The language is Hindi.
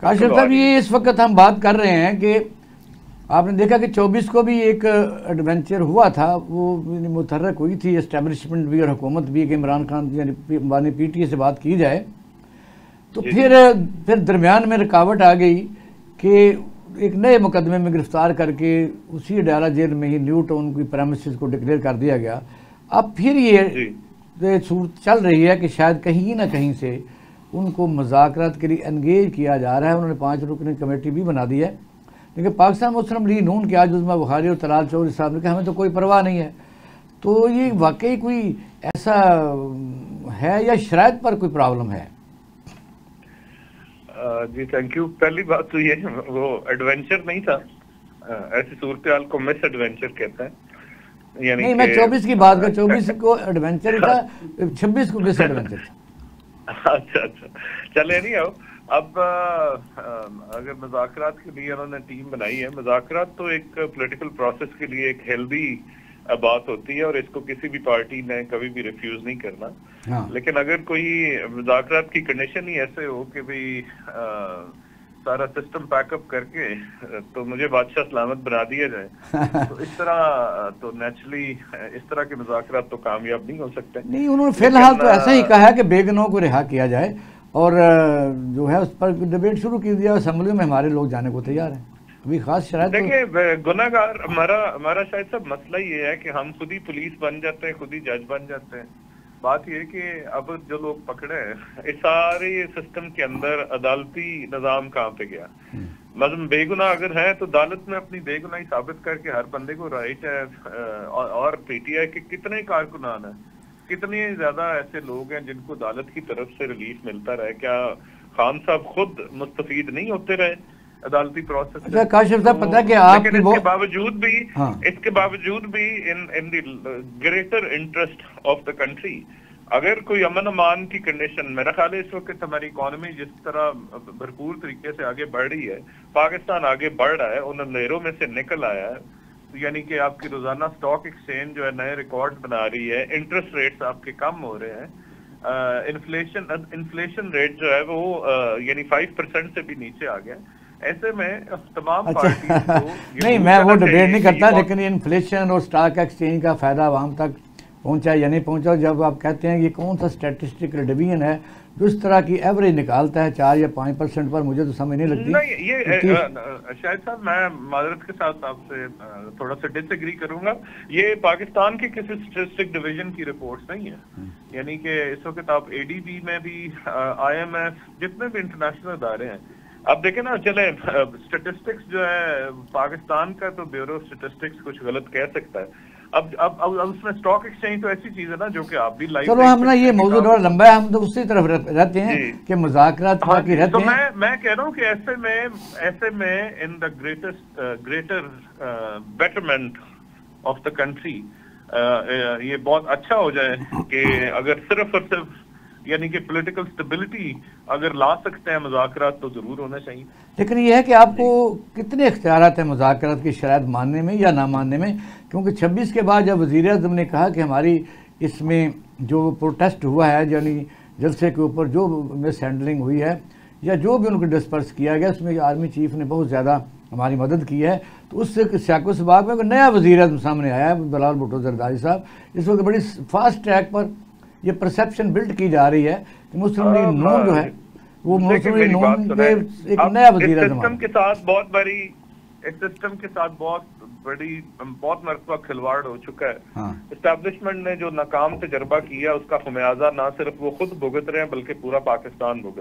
काशिफ साहब, ये इस वक्त हम बात कर रहे हैं कि आपने देखा कि 24 को भी एक एडवेंचर हुआ था, वो मुतहर्रक हुई थी एस्टेब्लिशमेंट भी और हुकूमत भी कि इमरान खान यानी PTI से बात की जाए, तो फिर दरमियान में रुकावट आ गई कि एक नए मुकदमे में गिरफ्तार करके उसी अडाला जेल में ही न्यू टाउन की प्रेमिसेस को डिक्लेयर कर दिया गया। अब फिर ये सूरत चल रही है कि शायद कहीं ना कहीं से उनको मुज़ाकरात के लिए एंगेज किया जा रहा है। उन्होंने 5 रुकनी कमेटी भी बना दी है, लेकिन पाकिस्तान मुस्लिम लीग नून के आज उस्मा बुखारी और तलाल चौधरी साहब ने कहा हमें तो कोई परवाह नहीं है। तो ये वाकई कोई ऐसा है या शराइत पर कोई प्रॉब्लम है? जी थैंक यू। पहली बात तो ये वो एडवेंचर नहीं था, ऐसी सूरत को मिस एडवेंचर कहते हैं। यानी नहीं, मैं 24 की बात कर, 24 को एडवेंचर था, 26 को मिस एडवेंचर था। अच्छा, चले नहीं आओ। अब अगर मुज़ाकरात के लिए उन्होंने टीम बनाई है, मुज़ाकरात तो एक पॉलिटिकल प्रोसेस के लिए एक हेल्दी बात होती है और इसको किसी भी पार्टी ने कभी भी रिफ्यूज नहीं करना। हाँ। लेकिन अगर कोई मुज़ाकरात की कंडीशन ही ऐसे हो कि भाई सारा सिस्टम पैकअप करके तो मुझे बादशाह सलामत बना दिया जाए तो इस तरह तो नेचुरली इस तरह के मुज़ाकरात तो कामयाब नहीं हो सकते। नहीं, उन्होंने फिलहाल तो ऐसा ही कहा है कि बेगुनाहों को रिहा किया जाए और जो है उस पर डिबेट शुरू की दिया। असेंबली में हमारे लोग जाने को तैयार हैं। अभी खास शराइत देखिए, गुनाहगार हमारा शायद सब मसला ये है कि हम खुद ही पुलिस बन जाते हैं, खुद ही जज बन जाते हैं। बात ये कि अब जो लोग पकड़े हैं इस सारे सिस्टम के अंदर अदालती निजाम कहाँ पे गया? मतलब बेगुनाह अगर है तो अदालत में अपनी बेगुनाही साबित करके हर बंदे को राइट है। और PTI के कितने कारकुनान है, कितने ज्यादा ऐसे लोग हैं जिनको अदालत की तरफ से रिलीफ मिलता रहे? क्या खान साहब खुद मुस्तफीद नहीं होते रहे अदालती प्रोसेस? अच्छा काशिफ साहब, पता है कि आप इसके बावजूद भी in the greater interest of the country अगर कोई अमन अमान की कंडीशन, मेरा ख्याल है इस वक्त हमारी इकोनॉमी जिस तरह भरपूर तरीके से आगे बढ़ रही है, पाकिस्तान आगे बढ़ रहा है, उन अंधेरों में से निकल आया है। यानी कि आपकी रोजाना स्टॉक एक्सचेंज जो है नए रिकॉर्ड बना रही है, इंटरेस्ट रेट्स आपके कम हो रहे हैं, इन्फ्लेशन रेट जो है वो यानी 5% से भी नीचे आ गया। ऐसे में तमाम पार्टियों को नहीं, मैं वो डिबेट नहीं करता, लेकिन इन्फ्लेशन और स्टॉक एक्सचेंज का फायदा आवाम तक पहुंचा या नहीं पहुंचा, जब आप कहते हैं ये कौन सा स्टैटिस्टिकल डिवीजन है जो इस तरह की एवरेज निकालता है 4 या 5% पर, मुझे तो समझ नहीं लगती। नहीं, ये शायद साहब मैं माजरत के साथ आपसे थोड़ा सा डिसएग्री करूंगा। ये पाकिस्तान के किसी स्टैटिस्टिक डिवीजन की रिपोर्ट्स नहीं है। यानी कि इस वक्त आप ADB में भी, IMF, जितने भी इंटरनेशनल अदारे हैं, अब देखें ना, चले स्टैटिस्टिक्स जो है पाकिस्तान का तो ब्यूरो स्टैटिस्टिक्स कुछ गलत कह सकता है। अब उसमें स्टॉक एक्सचेंज तो ऐसी चीज है ना जो कि आप भी लाइव। चलो, हम ना ये मौजूद और लंबा है, हम तो उसी तरफ रहते हैं कि मुज़ाकरात बाकी रहते हैं। तो मैं कह रहा हूँ कि ऐसे में in the greater betterment of the country ये बहुत अच्छा हो जाए कि अगर सिर्फ और सिर्फ यानी कि पॉलिटिकल स्टेबिलिटी अगर ला सकते हैं मुज़ाकरात तो जरूर होना चाहिए। लेकिन यह है कि आपको कितने इख्तियारात हैं मुज़ाकरात की शराइत मानने में या ना मानने में? क्योंकि 26 के बाद जब वज़ीर-ए-आज़म ने कहा कि हमारी इसमें जो प्रोटेस्ट हुआ है, यानी जलसे के ऊपर जो मिस हैंडलिंग हुई है या जो भी उनको डिस्पर्स किया गया, उसमें आर्मी चीफ ने बहुत ज़्यादा हमारी मदद की है, तो उससे शाको सबाब में नया वज़ीर-ए-आज़म सामने आया है, बिलावल भुट्टो ज़रदारी साहब। इस वक्त बड़ी फास्ट ट्रैक पर ये परसेप्शन बिल्ड की जा रही है कि मुस्लिम लीग नून जो है वो मुस्लिम लीग नून के एक नया वज़ीर-ए-आज़म सिस्टम के साथ बहुत बड़ी, इस सिस्टम के साथ बहुत मरतबा खिलवाड़ हो चुका है। एस्टैब्लिशमेंट ने जो नाकाम तजर्बा किया उसका खमियाजा ना सिर्फ वो खुद भुगत रहे हैं बल्कि पूरा पाकिस्तान भुगत